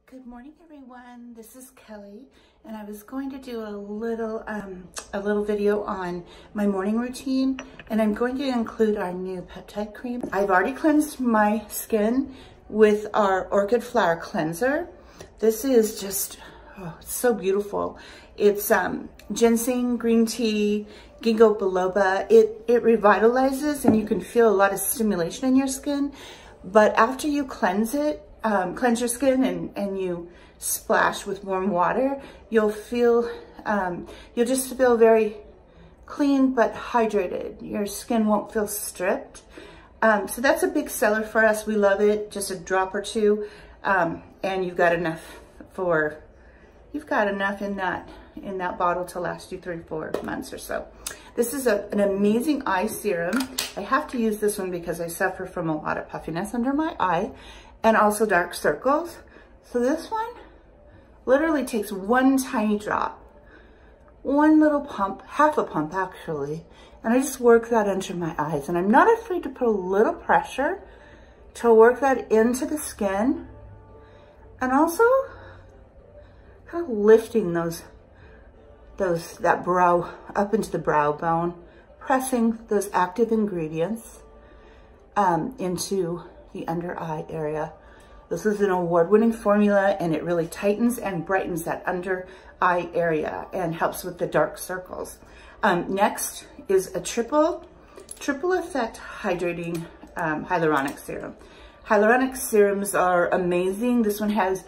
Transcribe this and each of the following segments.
Good morning, everyone. This is Kelly, and I was going to do a little video on my morning routine, and I'm going to include our new Peptide Cream. I've already cleansed my skin with our Orchid Flower Cleanser. This is just, oh, it's so beautiful. It's ginseng, green tea, ginkgo biloba. It revitalizes, and you can feel a lot of stimulation in your skin. But after you cleanse it, cleanse your skin and you splash with warm water, you'll just feel very clean but hydrated. Your skin won't feel stripped. So that's a big seller for us. We love it. Just a drop or two, and you've got enough in that bottle to last you 3-4 months or so. This is an amazing eye serum. I have to use this one because I suffer from a lot of puffiness under my eye and also dark circles. So this one literally takes one tiny drop, one little pump, half a pump actually, and I just work that under my eyes. And I'm not afraid to put a little pressure to work that into the skin, and also kind of lifting that brow up into the brow bone, pressing those active ingredients into the under eye area. This is an award-winning formula, and it really tightens and brightens that under eye area and helps with the dark circles. Next is a triple effect hydrating hyaluronic serum. Hyaluronic serums are amazing. This one has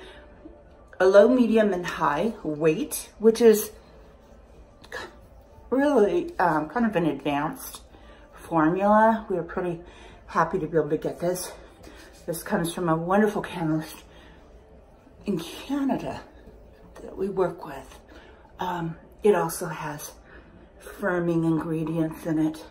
a low, medium, and high weight, which is really kind of an advanced formula. We are pretty happy to be able to get this. This comes from a wonderful chemist in Canada that we work with. It also has firming ingredients in it.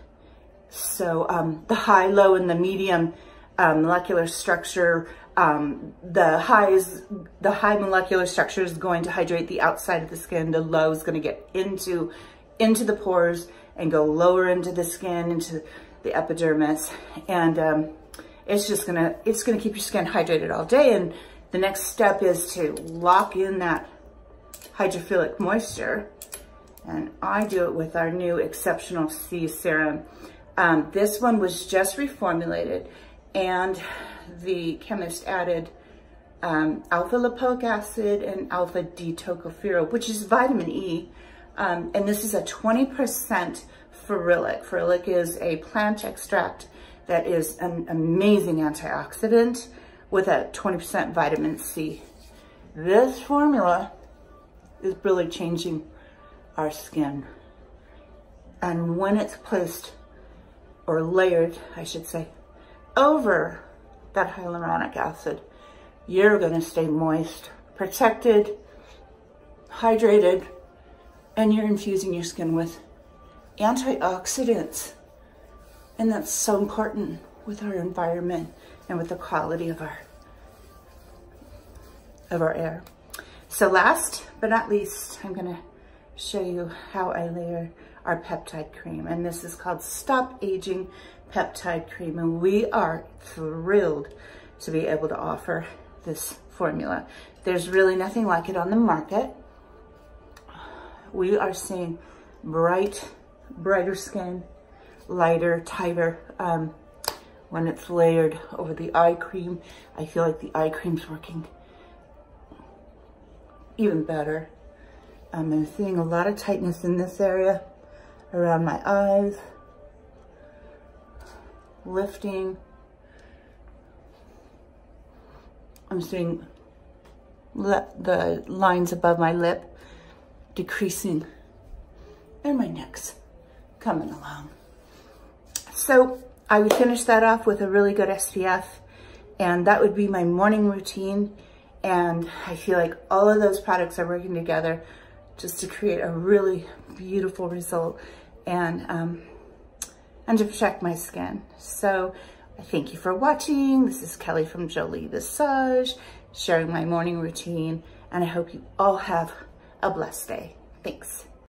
So the high, low, and the medium molecular structure, the high molecular structure is going to hydrate the outside of the skin. The low is going to get into the pores and go lower into the skin, into the epidermis, and it's gonna keep your skin hydrated all day. And the next step is to lock in that hydrophilic moisture, and I do it with our new exceptional Sea Serum. This one was just reformulated, and the chemist added alpha lipoic acid and alpha D-tocopherol, which is vitamin E, and this is a 20% ferulic. Ferulic is a plant extract that is an amazing antioxidant with a 20% vitamin C. This formula is really changing our skin. And when it's placed, or layered, I should say, over that hyaluronic acid, you're gonna stay moist, protected, hydrated, and you're infusing your skin with antioxidants. And that's so important with our environment and with the quality of our air. So last but not least, I'm gonna show you how I layer our peptide cream. And this is called Stop Aging Peptide Cream. And we are thrilled to be able to offer this formula. There's really nothing like it on the market. We are seeing brighter skin, lighter, tighter. When it's layered over the eye cream, I feel like the eye cream's working even better. I'm seeing a lot of tightness in this area around my eyes, lifting. I'm seeing the lines above my lip decreasing, and my neck's coming along. So I would finish that off with a really good SPF, and that would be my morning routine. And I feel like all of those products are working together just to create a really beautiful result and to protect my skin. So I thank you for watching. This is Kelly from Jolie Visage, sharing my morning routine, and I hope you all have a blessed day. Thanks.